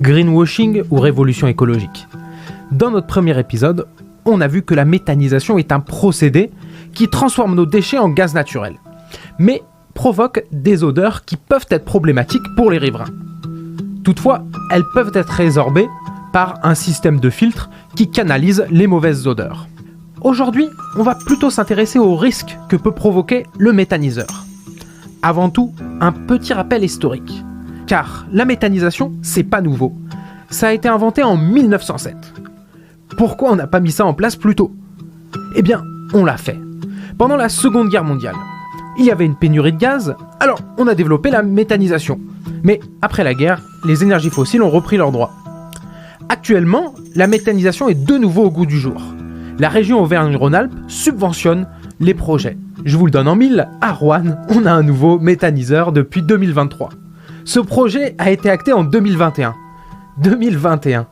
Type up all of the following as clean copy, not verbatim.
Greenwashing ou révolution écologique. Dans notre premier épisode, on a vu que la méthanisation est un procédé qui transforme nos déchets en gaz naturel, mais provoque des odeurs qui peuvent être problématiques pour les riverains. Toutefois, elles peuvent être résorbées par un système de filtre qui canalise les mauvaises odeurs. Aujourd'hui, on va plutôt s'intéresser aux risques que peut provoquer le méthaniseur. Avant tout, un petit rappel historique. Car la méthanisation, c'est pas nouveau. Ça a été inventé en 1907. Pourquoi on n'a pas mis ça en place plus tôt ? Eh bien, on l'a fait. Pendant la Seconde Guerre mondiale, il y avait une pénurie de gaz, alors on a développé la méthanisation. Mais après la guerre, les énergies fossiles ont repris leurs droits. Actuellement, la méthanisation est de nouveau au goût du jour. La région Auvergne-Rhône-Alpes subventionne les projets. Je vous le donne en mille, à Roanne, on a un nouveau méthaniseur depuis 2023. Ce projet a été acté en 2021. 2021.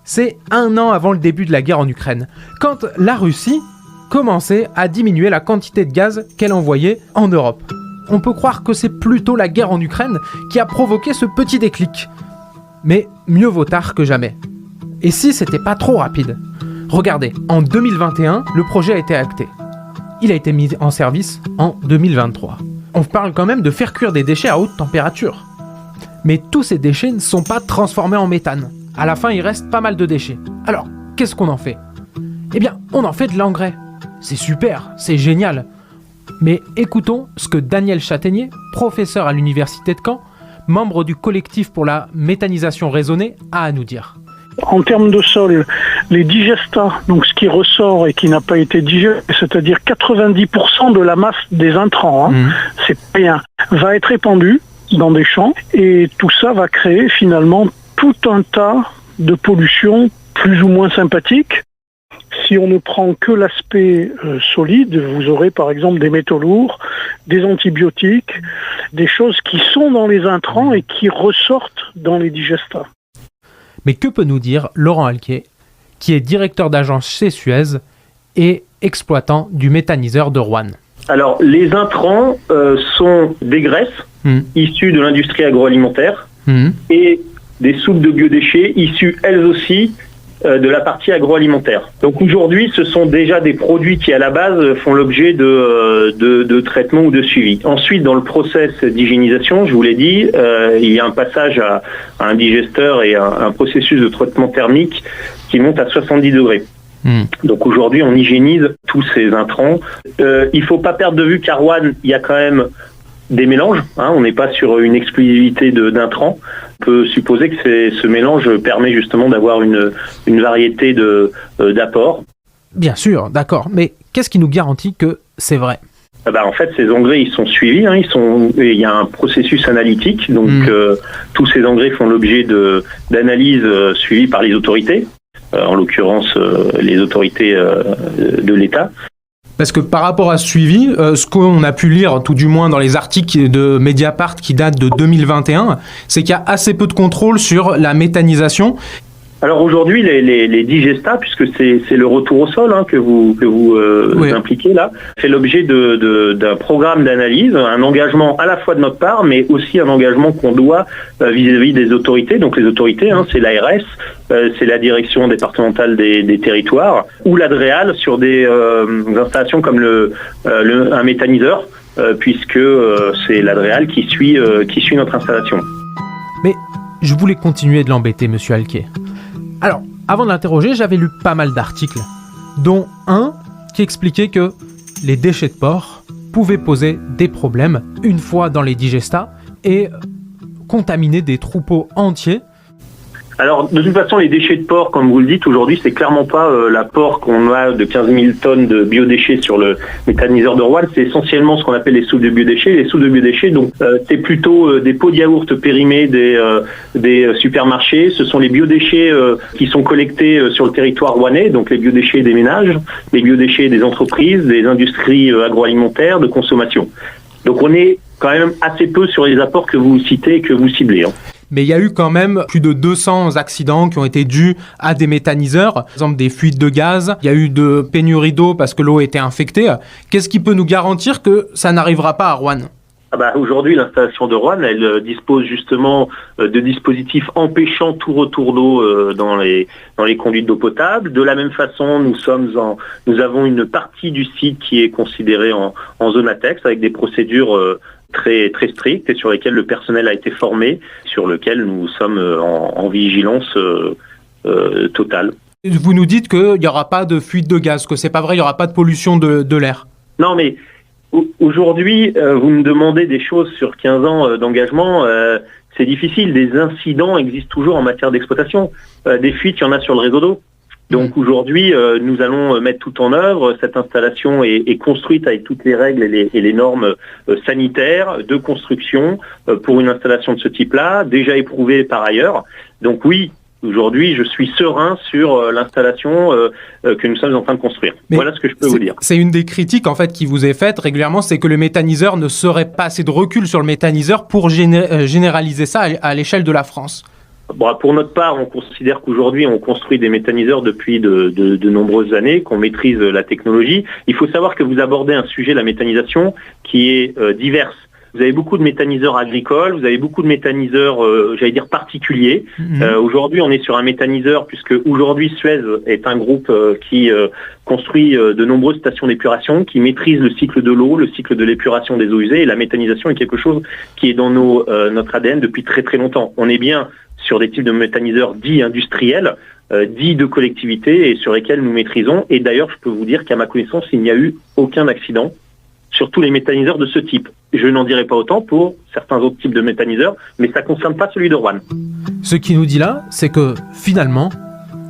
C'est un an avant le début de la guerre en Ukraine, quand la Russie commençait à diminuer la quantité de gaz qu'elle envoyait en Europe. On peut croire que c'est plutôt la guerre en Ukraine qui a provoqué ce petit déclic. Mais mieux vaut tard que jamais. Et si c'était pas trop rapide ? Regardez, en 2021, le projet a été acté. Il a été mis en service en 2023. On parle quand même de faire cuire des déchets à haute température. Mais tous ces déchets ne sont pas transformés en méthane. À la fin, il reste pas mal de déchets. Alors, qu'est-ce qu'on en fait ? Eh bien, on en fait de l'engrais. C'est super, c'est génial. Mais écoutons ce que Daniel Châtaignier, professeur à l'université de Caen, membre du collectif pour la méthanisation raisonnée, a à nous dire. En termes de sol, les digestats, donc ce qui ressort et qui n'a pas été digéré, c'est-à-dire 90% de la masse des intrants, c'est rien, va être répandu dans des champs et tout ça va créer finalement tout un tas de pollutions plus ou moins sympathiques. Si on ne prend que l'aspect solide, vous aurez par exemple des métaux lourds, des antibiotiques, des choses qui sont dans les intrants et qui ressortent dans les digestats. Mais que peut nous dire Laurent Alquier, qui est directeur d'agence chez Suez et exploitant du méthaniseur de Roanne ? Alors, les intrants sont des graisses issues de l'industrie agroalimentaire et des soupes de biodéchets issues elles aussi de la partie agroalimentaire. Donc aujourd'hui, ce sont déjà des produits qui à la base font l'objet de traitement ou de suivi. Ensuite, dans le process d'hygiénisation, je vous l'ai dit, il y a un passage à un digesteur et un processus de traitement thermique qui monte à 70 degrés. Donc aujourd'hui, on hygiénise tous ces intrants. Il ne faut pas perdre de vue qu'à Roanne, il y a quand même des mélanges. On n'est pas sur une exclusivité d'intrants. On peut supposer que ce mélange permet justement d'avoir une variété d'apports. Bien sûr, d'accord. Mais qu'est-ce qui nous garantit que c'est vrai ? En fait, ces engrais, ils sont suivis. Il y a un processus analytique. Donc, tous ces engrais font l'objet d'analyses suivies par les autorités. En l'occurrence, les autorités de l'État. Parce que par rapport à ce suivi, ce qu'on a pu lire, tout du moins dans les articles de Mediapart qui datent de 2021, c'est qu'il y a assez peu de contrôle sur la méthanisation. Alors aujourd'hui, les digestats, puisque c'est le retour au sol que vous impliquez là, fait l'objet d'un programme d'analyse, un engagement à la fois de notre part, mais aussi un engagement qu'on doit vis-à-vis des autorités. Donc les autorités, c'est l'ARS, c'est la direction départementale des territoires, ou l'ADREAL sur des installations comme un méthaniseur, puisque c'est l'ADREAL qui suit notre installation. Mais je voulais continuer de l'embêter, monsieur Alquier. Alors, avant de l'interroger, j'avais lu pas mal d'articles, dont un qui expliquait que les déchets de porc pouvaient poser des problèmes une fois dans les digestats et contaminer des troupeaux entiers. Alors, de toute façon, les déchets de porc, comme vous le dites, aujourd'hui, c'est clairement pas l'apport qu'on a de 15 000 tonnes de biodéchets sur le méthaniseur de Roanne. C'est essentiellement ce qu'on appelle les soupes de biodéchets. Les soupes de biodéchets, donc, c'est plutôt des pots de yaourt périmés des supermarchés. Ce sont les biodéchets qui sont collectés sur le territoire rouennais, donc les biodéchets des ménages, les biodéchets des entreprises, des industries agroalimentaires, de consommation. Donc, on est quand même assez peu sur les apports que vous citez et que vous ciblez. Mais il y a eu quand même plus de 200 accidents qui ont été dus à des méthaniseurs. Par exemple, des fuites de gaz. Il y a eu de pénuries d'eau parce que l'eau était infectée. Qu'est-ce qui peut nous garantir que ça n'arrivera pas à Roanne ? Aujourd'hui, l'installation de Roanne, elle dispose justement de dispositifs empêchant tout retour d'eau dans les conduites d'eau potable. De la même façon, nous avons une partie du site qui est considérée en zone ATEX avec des procédures très très strictes et sur lesquelles le personnel a été formé, sur lesquelles nous sommes en vigilance totale. Vous nous dites qu'il n'y aura pas de fuite de gaz, que c'est pas vrai, il n'y aura pas de pollution de l'air. Non, mais aujourd'hui, vous me demandez des choses sur 15 ans d'engagement, c'est difficile. Des incidents existent toujours en matière d'exploitation. Des fuites, il y en a sur le réseau d'eau. Donc aujourd'hui, nous allons mettre tout en œuvre. Cette installation est construite avec toutes les règles et les normes sanitaires de construction pour une installation de ce type-là, déjà éprouvée par ailleurs. Donc oui, aujourd'hui, je suis serein sur l'installation que nous sommes en train de construire. Mais voilà ce que je peux vous dire. C'est une des critiques en fait qui vous est faite régulièrement, c'est que le méthaniseur ne serait pas assez de recul sur le méthaniseur pour généraliser ça à l'échelle de la France. Pour notre part, on considère qu'aujourd'hui, on construit des méthaniseurs depuis de nombreuses années, qu'on maîtrise la technologie. Il faut savoir que vous abordez un sujet, la méthanisation, qui est diverse. Vous avez beaucoup de méthaniseurs agricoles, vous avez beaucoup de méthaniseurs, particuliers. Aujourd'hui, on est sur un méthaniseur, puisque aujourd'hui, Suez est un groupe qui construit de nombreuses stations d'épuration, qui maîtrise le cycle de l'eau, le cycle de l'épuration des eaux usées, et la méthanisation est quelque chose qui est dans notre ADN depuis très très longtemps. On est bien sur des types de méthaniseurs dits industriels, dits de collectivité, et sur lesquels nous maîtrisons. Et d'ailleurs, je peux vous dire qu'à ma connaissance, il n'y a eu aucun accident sur tous les méthaniseurs de ce type. Je n'en dirai pas autant pour certains autres types de méthaniseurs, mais ça ne concerne pas celui de Roanne. Ce qui nous dit là, c'est que finalement,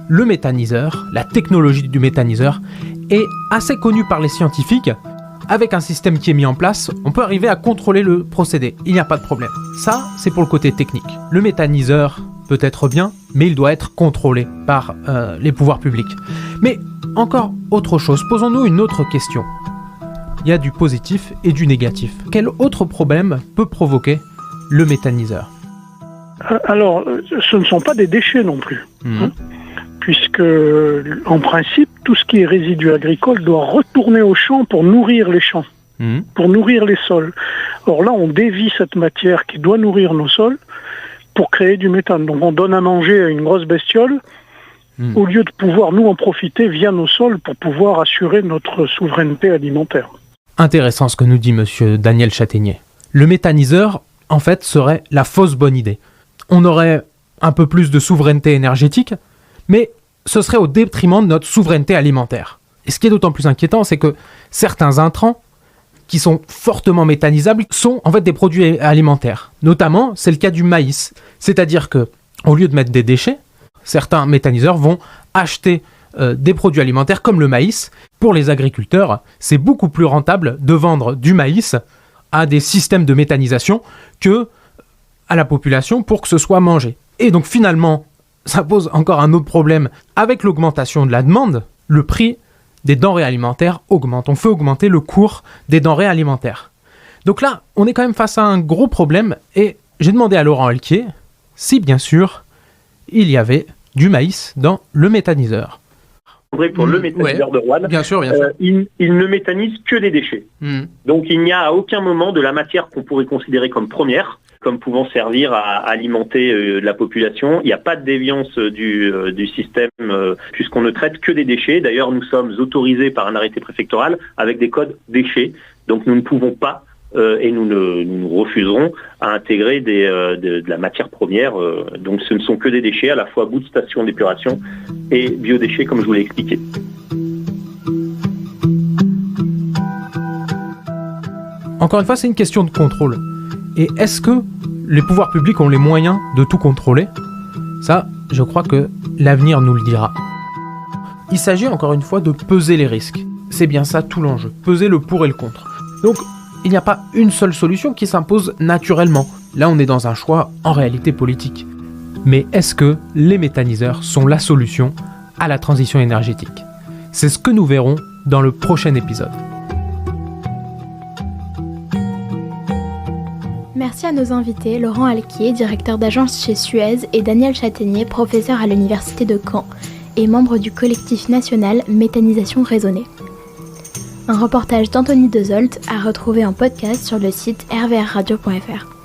le méthaniseur, la technologie du méthaniseur, est assez connue par les scientifiques. Avec un système qui est mis en place, on peut arriver à contrôler le procédé. Il n'y a pas de problème. Ça, c'est pour le côté technique. Le méthaniseur peut être bien, mais il doit être contrôlé par les pouvoirs publics. Mais encore autre chose, posons-nous une autre question. Il y a du positif et du négatif. Quel autre problème peut provoquer le méthaniseur ? Alors, ce ne sont pas des déchets non plus. Puisque, en principe, tout ce qui est résidu agricole doit retourner aux champs pour nourrir les champs, pour nourrir les sols. Or là, on dévie cette matière qui doit nourrir nos sols pour créer du méthane. Donc on donne à manger à une grosse bestiole, au lieu de pouvoir nous en profiter via nos sols pour pouvoir assurer notre souveraineté alimentaire. Intéressant ce que nous dit monsieur Daniel Chataignier. Le méthaniseur, en fait, serait la fausse bonne idée. On aurait un peu plus de souveraineté énergétique, mais ce serait au détriment de notre souveraineté alimentaire. Et ce qui est d'autant plus inquiétant, c'est que certains intrants qui sont fortement méthanisables sont en fait des produits alimentaires. Notamment, c'est le cas du maïs. C'est-à-dire que, au lieu de mettre des déchets, certains méthaniseurs vont acheter des produits alimentaires comme le maïs. Pour les agriculteurs, c'est beaucoup plus rentable de vendre du maïs à des systèmes de méthanisation que à la population pour que ce soit mangé. Et donc finalement, ça pose encore un autre problème. Avec l'augmentation de la demande, le prix des denrées alimentaires augmente. On fait augmenter le cours des denrées alimentaires. Donc là, on est quand même face à un gros problème et j'ai demandé à Laurent Alquier si, bien sûr, il y avait du maïs dans le méthaniseur. Pour le méthaniseur de Roanne, bien sûr. Il ne méthanise que des déchets. Donc il n'y a à aucun moment de la matière qu'on pourrait considérer comme première, comme pouvant servir à alimenter la population. Il n'y a pas de déviance du système puisqu'on ne traite que des déchets. D'ailleurs, nous sommes autorisés par un arrêté préfectoral avec des codes déchets. Donc nous ne pouvons pas et nous refuserons à intégrer de la matière première. Donc ce ne sont que des déchets, à la fois bout de station d'épuration et biodéchets, comme je vous l'ai expliqué. Encore une fois, c'est une question de contrôle. Et est-ce que les pouvoirs publics ont les moyens de tout contrôler ? Ça, je crois que l'avenir nous le dira. Il s'agit encore une fois de peser les risques. C'est bien ça tout l'enjeu, peser le pour et le contre. Donc, il n'y a pas une seule solution qui s'impose naturellement. Là, on est dans un choix en réalité politique. Mais est-ce que les méthaniseurs sont la solution à la transition énergétique ? C'est ce que nous verrons dans le prochain épisode. Merci à nos invités, Laurent Alquier, directeur d'agence chez Suez, et Daniel Chataignier, professeur à l'Université de Caen et membre du collectif national Méthanisation raisonnée. Un reportage d'Anthony Dezolt à retrouver en podcast sur le site rvrradio.fr.